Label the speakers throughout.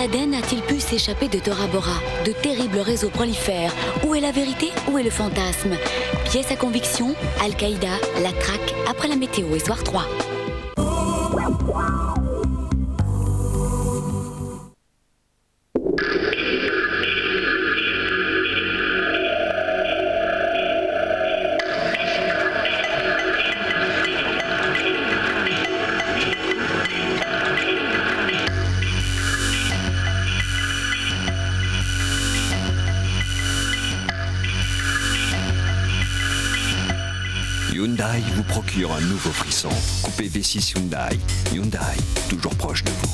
Speaker 1: Laden a-t-il pu s'échapper de Tora Bora? De terribles réseaux prolifèrent. Où est la vérité? Où est le fantasme? Pièce à conviction, Al-Qaïda, la traque, après la météo et soir 3.
Speaker 2: Hyundai vous procure un nouveau frisson. Coupé V6 Hyundai. Hyundai, toujours proche de vous.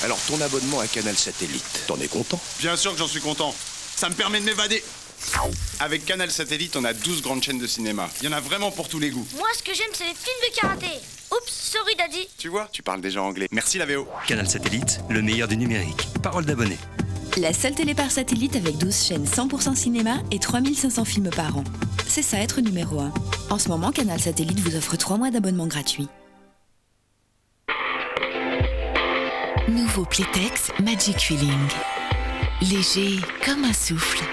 Speaker 3: Alors, ton abonnement à Canal Satellite, t'en es content?
Speaker 4: Bien sûr que j'en suis content. Ça me permet de m'évader. Avec Canal Satellite, on a 12 grandes chaînes de cinéma. Il y en a vraiment pour tous les goûts.
Speaker 5: Moi, ce que j'aime, c'est les films de karaté. Oups, sorry daddy.
Speaker 4: Tu vois, tu parles déjà anglais. Merci la VO.
Speaker 6: Canal Satellite, le meilleur du numérique. Parole d'abonné.
Speaker 7: La seule télé par satellite avec 12 chaînes 100% cinéma et 3500 films par an. C'est ça être numéro 1. En ce moment, Canal Satellite vous offre 3 mois d'abonnement gratuit.
Speaker 8: Nouveau Playtex Magic Feeling. Léger comme un souffle.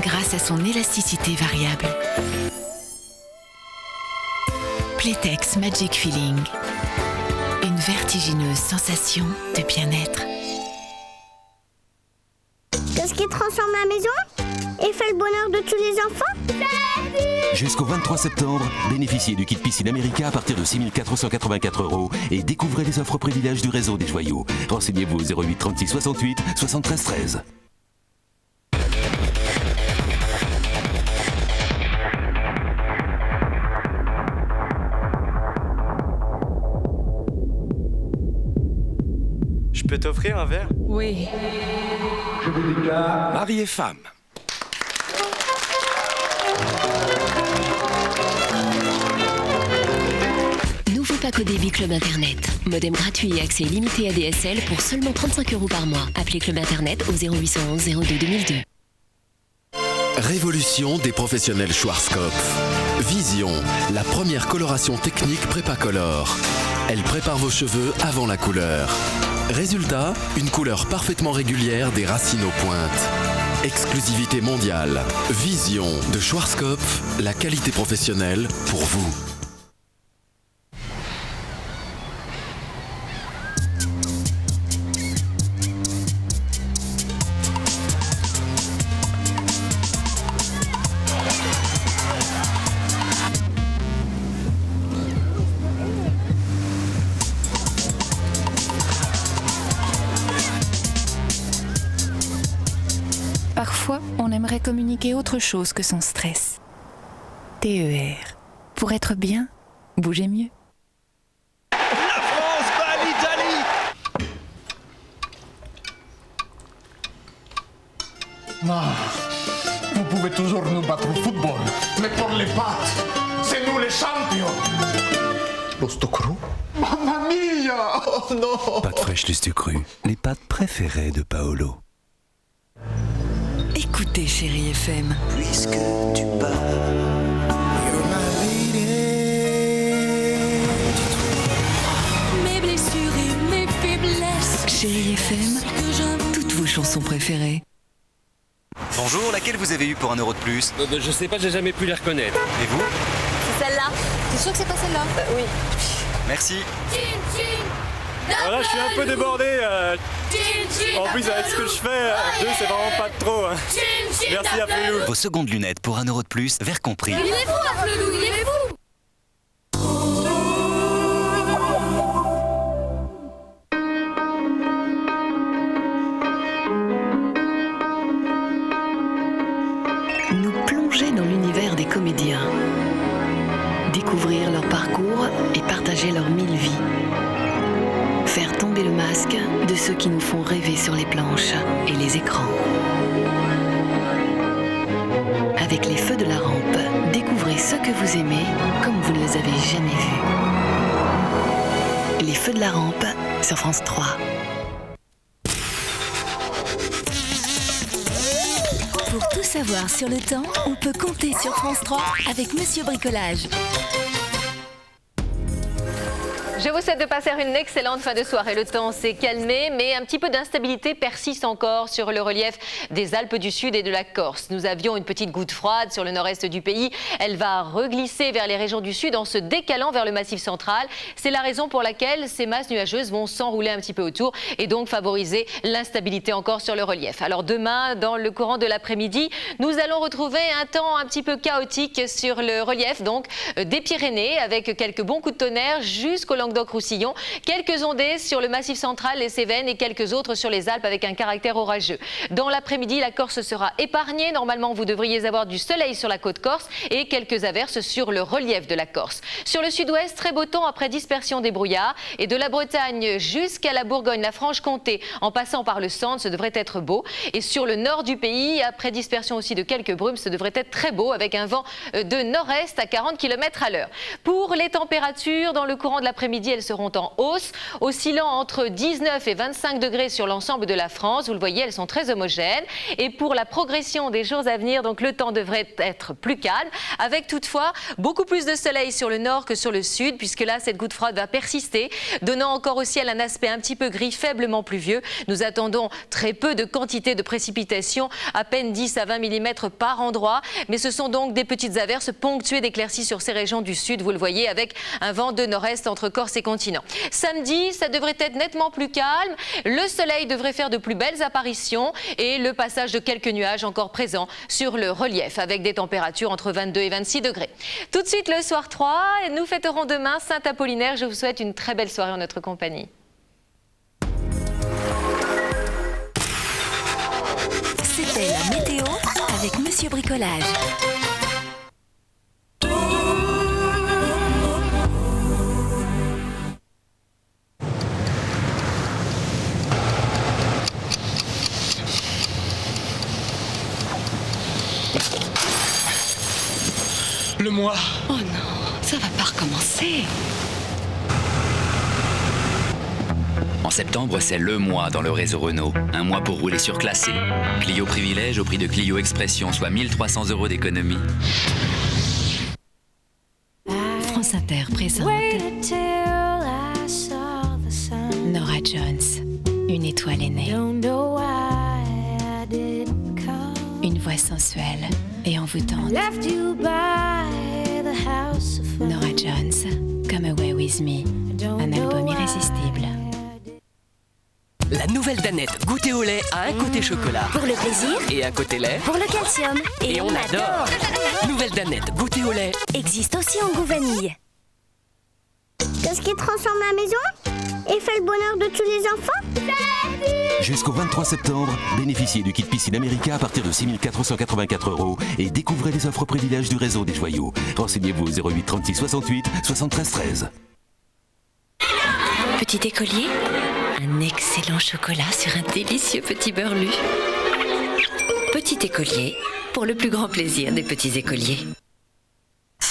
Speaker 8: Grâce à son élasticité variable. Playtex Magic Feeling. Une vertigineuse sensation de bien-être.
Speaker 5: Qu'est-ce qui transforme la maison et fait le bonheur de tous les enfants?
Speaker 9: Jusqu'au 23 septembre, bénéficiez du kit piscine America à partir de 6 484 € et découvrez les offres privilèges du réseau des joyaux. Renseignez-vous au 08 36 68 73 13.
Speaker 10: Je peux t'offrir un verre?
Speaker 7: Oui.
Speaker 3: Mari et femme.
Speaker 11: Nouveau pack au débit Club Internet. Modem gratuit et accès limité à DSL pour seulement 35 € par mois. Appelez Club Internet au 0811 02 2002.
Speaker 12: Révolution des professionnels Schwarzkopf. Vision, la première coloration technique Prépacolor. Elle prépare vos cheveux avant la couleur. Résultat, une couleur parfaitement régulière des racines aux pointes. Exclusivité mondiale. Vision de Schwarzkopf, la qualité professionnelle pour vous.
Speaker 13: Parfois, on aimerait communiquer autre chose que son stress. TER. Pour être bien, bougez mieux.
Speaker 14: La France bat l'Italie!
Speaker 15: Vous pouvez toujours nous battre au football, mais pour les pâtes, c'est nous les champions. Lo stocro? Mamma mia! Oh non!
Speaker 2: Pâtes fraîches Lustu Cru, les pâtes préférées de Paolo.
Speaker 7: Écoutez, chérie FM.
Speaker 16: Puisque tu pars, you're my lady.
Speaker 7: Mes blessures et mes faiblesses. Chérie FM, toutes vos chansons préférées.
Speaker 6: Bonjour, laquelle vous avez eu pour 1 € de plus?
Speaker 10: Je sais pas, j'ai jamais pu les reconnaître.
Speaker 6: Et vous?
Speaker 17: C'est celle-là. T'es sûr que c'est pas celle-là? Oui.
Speaker 6: Merci.
Speaker 10: Voilà, je suis un peu débordé. En plus, avec ce que je fais, 2, c'est vraiment pas de trop. Merci à Flelou.
Speaker 6: Vos secondes lunettes pour 1 € de plus, verre compris.
Speaker 5: Il est fou, Flelou, il est fou.
Speaker 11: Nous plonger dans l'univers des comédiens. Découvrir leur parcours et partager leurs 1000 vies. Faire tomber le masque de ceux qui nous font rêver sur les planches et les écrans. Avec les Feux de la Rampe, découvrez ceux que vous aimez comme vous ne les avez jamais vus. Les Feux de la Rampe sur France 3.
Speaker 1: Pour tout
Speaker 8: Tout savoir sur le temps, on peut compter sur France 3 avec Monsieur Bricolage.
Speaker 18: Je vous souhaite de passer une excellente fin de soirée. Le temps s'est calmé, mais un petit peu d'instabilité persiste encore sur le relief des Alpes du Sud et de la Corse. Nous avions une petite goutte froide sur le nord-est du pays. Elle va reglisser vers les régions du Sud en se décalant vers le Massif central. C'est la raison pour laquelle ces masses nuageuses vont s'enrouler un petit peu autour et donc favoriser l'instabilité encore sur le relief. Alors demain, dans le courant de l'après-midi, nous allons retrouver un temps un petit peu chaotique sur le relief, donc des Pyrénées, avec quelques bons coups de tonnerre jusqu'au Languedoc-Roussillon, quelques ondées sur le Massif central, les Cévennes et quelques autres sur les Alpes avec un caractère orageux. Dans l'après-midi, la Corse sera épargnée. Normalement, vous devriez avoir du soleil sur la côte corse et quelques averses sur le relief de la Corse. Sur le sud-ouest, très beau temps après dispersion des brouillards. Et de la Bretagne jusqu'à la Bourgogne, la Franche-Comté, en passant par le centre, ce devrait être beau. Et sur le nord du pays, après dispersion aussi de quelques brumes, ce devrait être très beau avec un vent de nord-est à 40 km à l'heure. Pour les températures, dans le courant de l'après-midi, elles seront en hausse, oscillant entre 19 et 25 degrés sur l'ensemble de la France. Vous le voyez, elles sont très homogènes. Et pour la progression des jours à venir, donc le temps devrait être plus calme, avec toutefois beaucoup plus de soleil sur le nord que sur le sud, puisque là, cette goutte froide va persister, donnant encore au ciel un aspect un petit peu gris, faiblement pluvieux. Nous attendons très peu de quantité de précipitations, à peine 10 à 20 mm par endroit, mais ce sont donc des petites averses ponctuées d'éclaircies sur ces régions du sud, vous le voyez, avec un vent de nord-est entre Corse et continent. Samedi, ça devrait être nettement plus calme, le soleil devrait faire de plus belles apparitions et le passage de quelques nuages encore présents sur le relief, avec des températures entre 22 et 26 degrés. Tout de suite le soir 3, et nous fêterons demain Saint-Apollinaire. Je vous souhaite une très belle soirée en notre compagnie.
Speaker 8: C'était la météo avec Monsieur Bricolage.
Speaker 19: Le mois.
Speaker 11: Oh non, ça va pas recommencer.
Speaker 20: En septembre, c'est le mois dans le réseau Renault. Un mois pour rouler surclassé. Clio Privilège au prix de Clio Expression, soit 1 300 € d'économie.
Speaker 8: France Inter présente Nora Jones, une étoile est née. Une voix sensuelle et envoûtante. Nora Jones, Come Away With Me, un album irrésistible.
Speaker 21: La nouvelle Danette goûter au lait a un côté chocolat.
Speaker 5: Pour le plaisir.
Speaker 21: Et un côté lait.
Speaker 5: Pour le calcium.
Speaker 21: Et on adore. Nouvelle Danette goûter au lait.
Speaker 5: Existe aussi en goût vanille. Qu'est-ce qui transforme la maison et fait le bonheur de tous les enfants?
Speaker 9: Jusqu'au 23 septembre, bénéficiez du kit piscine America à partir de 6 484 € et découvrez les offres privilèges du réseau des joyaux. Renseignez-vous au 08 36 68 73 13.
Speaker 8: Petit écolier, un excellent chocolat sur un délicieux petit beurre-lu. Petit écolier, pour le plus grand plaisir des petits écoliers.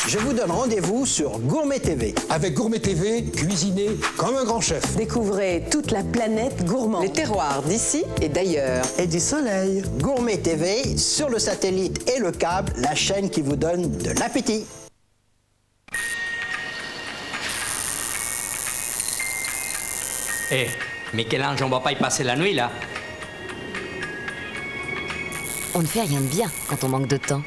Speaker 22: Je vous donne rendez-vous sur Gourmet TV.
Speaker 23: Avec Gourmet TV, cuisinez comme un grand chef.
Speaker 24: Découvrez toute la planète gourmande. Les terroirs d'ici et d'ailleurs.
Speaker 22: Et du soleil. Gourmet TV, sur le satellite et le câble, la chaîne qui vous donne de l'appétit.
Speaker 25: Eh, Michel-Ange, on va pas y passer la nuit, là?
Speaker 26: On ne fait rien de bien quand on manque de temps.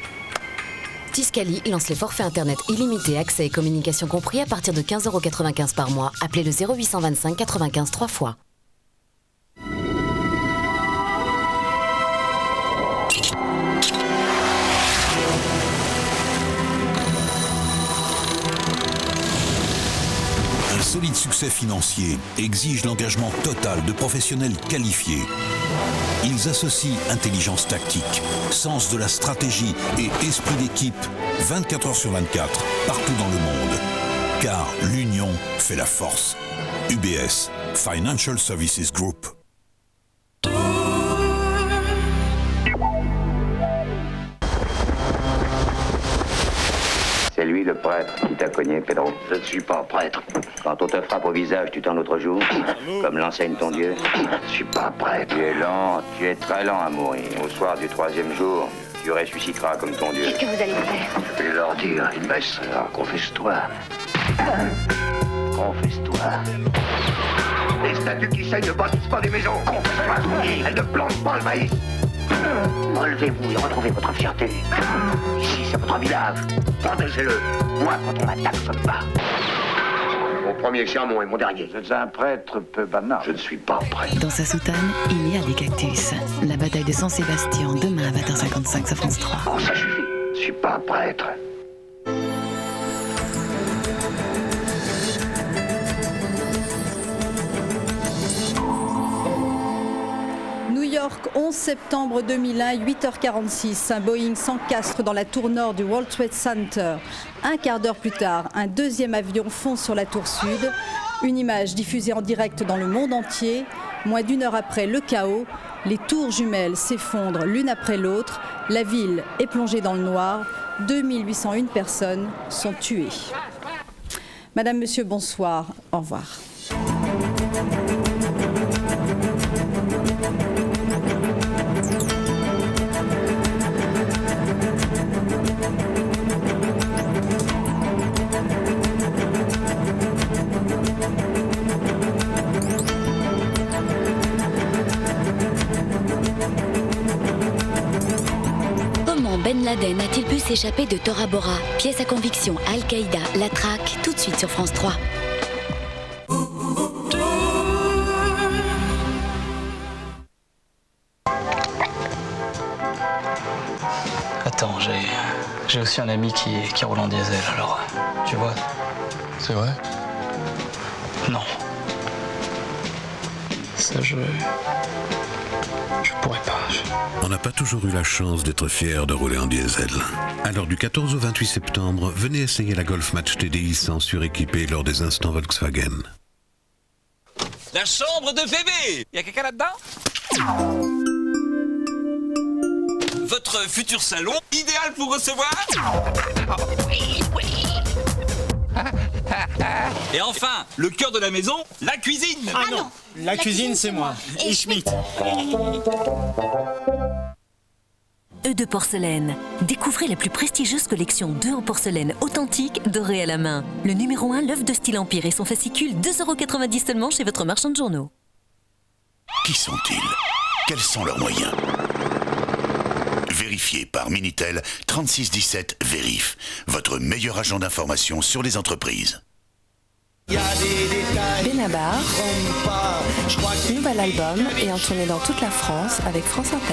Speaker 26: Tiscali lance les forfaits internet illimité, accès et communication compris à partir de 15,95 € par mois. Appelez le 0825 95 3 fois.
Speaker 27: Un solide succès financier exige l'engagement total de professionnels qualifiés. Ils associent intelligence tactique, sens de la stratégie et esprit d'équipe 24 heures sur 24, partout dans le monde. Car l'union fait la force. UBS, Financial Services Group.
Speaker 28: C'est lui le prêtre qui t'a cogné, Pedro.
Speaker 29: Je ne suis pas prêtre.
Speaker 28: Quand on te frappe au visage, tu t'en l'autre jour, comme l'enseigne ton Dieu.
Speaker 29: Je ne suis pas prêtre.
Speaker 28: Tu es lent, tu es très lent à mourir. Au soir du 3e jour, Tu ressusciteras comme ton Dieu.
Speaker 5: Qu'est-ce que vous allez faire?
Speaker 28: Je vais leur dire une messe. Alors, confesse-toi. Confesse-toi. Les statues qui saignent ne bâtissent pas des maisons. Confesse-toi. Elles ne plantent pas le maïs. Relevez-vous et retrouvez votre fierté. Ici, c'est votre village. Protégez-le. Moi, quand on m'attaque, je me bats. Mon premier sermon et mon dernier. Vous êtes un prêtre peu banal. Je ne suis pas prêtre.
Speaker 11: Dans sa soutane, il y a des cactus. La bataille de Saint-Sébastien, demain à 20h55 sur France 3.
Speaker 28: Oh, ça suffit. Je ne suis pas un prêtre.
Speaker 2: New York, 11 septembre 2001, 8h46. Un Boeing s'encastre dans la tour nord du World Trade Center. Un quart d'heure plus tard, un deuxième avion fonce sur la tour sud. Une image diffusée en direct dans le monde entier. Moins d'une heure après le chaos, les tours jumelles s'effondrent l'une après l'autre. La ville est plongée dans le noir. 2801 personnes sont tuées. Madame, Monsieur, bonsoir. Au revoir.
Speaker 1: Ben Laden a-t-il pu s'échapper de Tora Bora? Pièce à conviction, Al-Qaïda, la traque, tout de suite sur France 3.
Speaker 3: Attends, j'ai aussi un ami qui roule en diesel, alors tu vois.
Speaker 4: C'est vrai?
Speaker 3: Non. Ça, je pourrais pas.
Speaker 27: On n'a pas toujours eu la chance d'être fier de rouler en diesel. Alors du 14 au 28 septembre, venez essayer la Golf Match TDI sans suréquipé lors des instants Volkswagen.
Speaker 12: La chambre de bébé! Y a quelqu'un là-dedans? Votre futur salon, idéal pour recevoir... Et enfin, le cœur de la maison, la cuisine.
Speaker 10: Ah non, la cuisine c'est moi, et Schmitt.
Speaker 13: Œufs de porcelaine. Découvrez la plus prestigieuse collection d'œufs en porcelaine authentique dorés à la main. Le numéro 1, l'œuf de style Empire et son fascicule, 2,90 € seulement chez votre marchand de journaux.
Speaker 27: Qui sont-ils? Quels sont leurs moyens? Vérifié par Minitel 3617 Vérif, votre meilleur agent d'information sur les entreprises.
Speaker 14: Benabar, nouvel album et en tournée dans toute la France avec France Inter.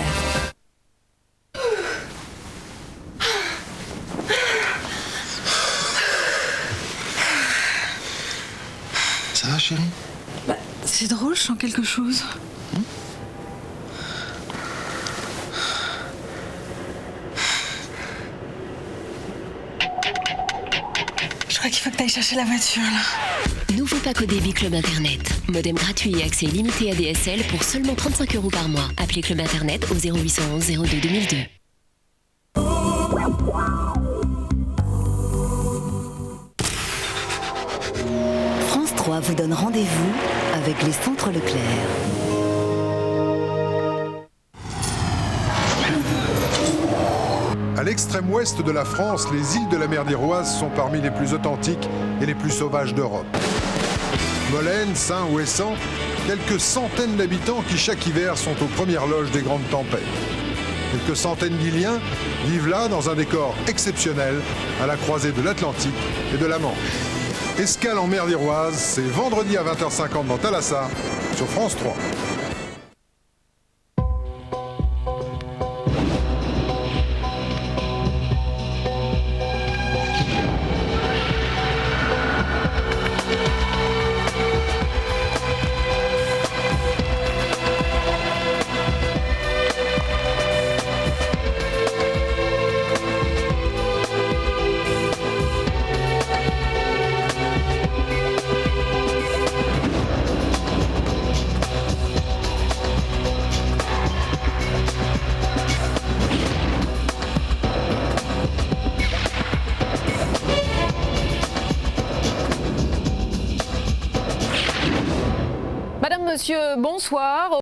Speaker 4: Ça va, chérie?
Speaker 14: Bah, c'est drôle, je sens quelque chose. Je crois qu'il faut que tu ailles chercher la voiture, là.
Speaker 13: Nouveau pack au débit Club Internet. Modem gratuit et accès limité à DSL pour seulement 35 € par mois. Appelez Club Internet au 0811 02 2002.
Speaker 15: France 3 vous donne rendez-vous avec les centres Leclerc.
Speaker 19: À l'extrême ouest de la France, les îles de la mer d'Iroise sont parmi les plus authentiques et les plus sauvages d'Europe. Molène, Saint ou Essan, quelques centaines d'habitants qui chaque hiver sont aux premières loges des grandes tempêtes. Quelques centaines d'Iliens vivent là dans un décor exceptionnel à la croisée de l'Atlantique et de la Manche. Escale en mer d'Iroise, c'est vendredi à 20h50 dans Thalassa sur France 3.
Speaker 18: Madame, Monsieur, bonsoir.